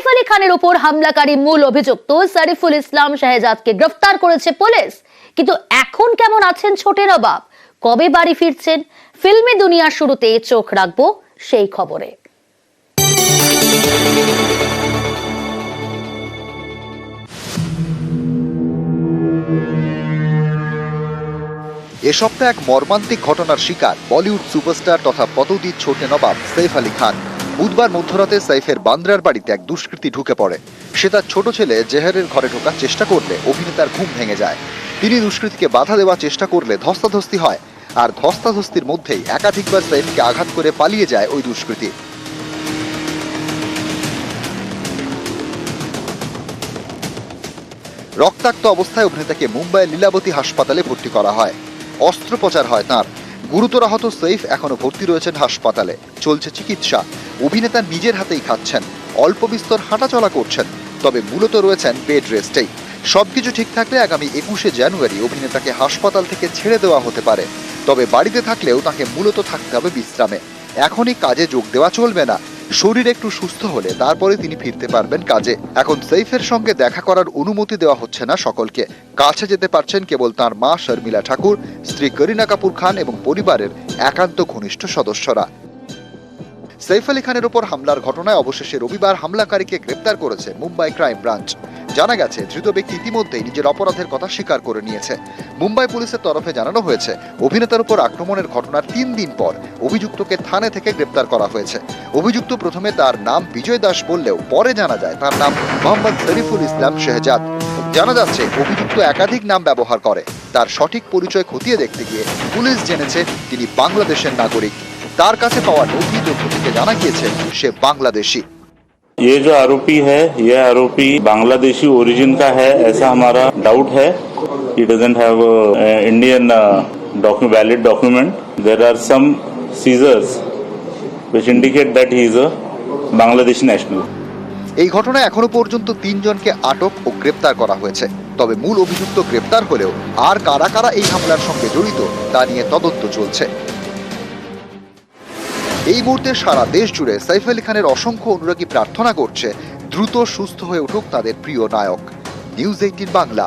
সাইফ আলী খানের উপর হামলাকারী মূল অভিযুক্ত সারিফুল ইসলাম শাহজাদকে গ্রেফতার করেছে পুলিশ। কিন্তু এখন কেমন আছেন ছোটে নবাব, কবে বাড়ি ফিরছেন? ফিল্মি দুনিয়ার শুরুতে চোখ রাখবো সেই খবরে। এ সপ্তাহে এক মর্মান্তিক ঘটনার শিকার বলিউড সুপারস্টার তথা পদৌদি ছোটে নবাব সাইফ আলী খান। বুধবার মধ্যরাতে সাইফের বান্দ্রার বাড়িতে এক দুষ্কৃতী ঢুকে পড়ে। সে তার ছোট ছেলে জেহারের ঘরে ঢোকার চেষ্টা করলে অভিনেতার ঘুম ভেঙে যায়। তিনি দুষ্কৃতীকে বাধা দেওয়ার চেষ্টা করলে ধস্তাধস্তি হয়, আর ধস্তাধস্তির মধ্যেই একাধিকবার সাইফকে আঘাত করে পালিয়ে যায় ওই দুষ্কৃতী। রক্তাক্ত অবস্থায় অভিনেতাকে মুম্বাইয়ের লীলাবতী হাসপাতালে ভর্তি করা হয়। অস্ত্রোপচার হয় তাঁর। গুরুতর আহত সাইফ এখনো ভর্তি রয়েছেন হাসপাতালে, চলছে চিকিৎসা। অভিনেতা নিজের হাতেই খাচ্ছেন, অল্প বিস্তর হাঁটাচলা করছেন, তবে মূলত রয়েছেন বেড রেস্টেই। সবকিছু ঠিক থাকলে আগামী 21শে জানুয়ারি অভিনেতাকে হাসপাতাল থেকে ছেড়ে দেওয়া হতে পারে। তবে বাড়িতে থাকলেও তাকে মূলত থাকতে হবে বিশ্রামে। এখনই কাজে যোগ দেওয়া চলবে না। শরীর একটু সুস্থ হলে তারপরে তিনি ফিরতে পারবেন কাজে। এখন সাইফের সঙ্গে দেখা করার অনুমতি দেওয়া হচ্ছে না সকলকে। কাছে যেতে পারছেন কেবল তার মা শর্মিলা ঠাকুর, স্ত্রী করিনা কাপুর খান এবং পরিবারের একান্ত ঘনিষ্ঠ সদস্যরা। সাইফ আলী খানের উপর হামলার ঘটনায় অবশেষে রবিবার হামলাকারীকে গ্রেপ্তার করেছে মুম্বাই ক্রাইম ব্রাঞ্চ। জানা গেছে, ধৃত ব্যক্তি ইতিমধ্যেই নিজের অপরাধের কথা স্বীকার করে নিয়েছে। মুম্বাই পুলিশের তরফে জানানো হয়েছে, অভিনেতার উপর আক্রমণের ঘটনার 3 দিন পর অভিযুক্তকে থানা থেকে গ্রেপ্তার করা হয়েছে। অভিযুক্ত প্রথমে তার নাম বিজয় দাস বললেও পরে জানা যায় তার নাম মোহাম্মদ সারিফুল ইসলাম শাহজাদ। জানা যাচ্ছে অভিযুক্ত একাধিক নাম ব্যবহার করে। তার সঠিক পরিচয় খতিয়ে দেখতে গিয়ে পুলিশ জেনেছে তিনি বাংলাদেশের নাগরিক। তার কাছে পাওয়া নথি তথ্য থেকে জানা গিয়েছে সে বাংলাদেশি। ये जो आरोपी है, यह आरोपी बांग्लादेशी ओरिजिन का है, ऐसा हमारा डाउट है। He doesn't have Indian valid document. There are some seizures which indicate that he is a Bangladeshi national. এই ঘটনায় এখনো পর্যন্ত 3 জনকে আটক ও গ্রেপ্তার করা হয়েছে। তবে মূল অভিযুক্ত গ্রেপ্তার হলেও আর কারা কারা এই হামলার সঙ্গে জড়িত তা নিয়ে তদন্ত চলছে। এই মুহূর্তে সারা দেশ জুড়ে সাইফ আলী খানের অসংখ্য অনুরাগী প্রার্থনা করছে দ্রুত সুস্থ হয়ে উঠুক তাদের প্রিয় নায়ক। নিউজ 18 বাংলা।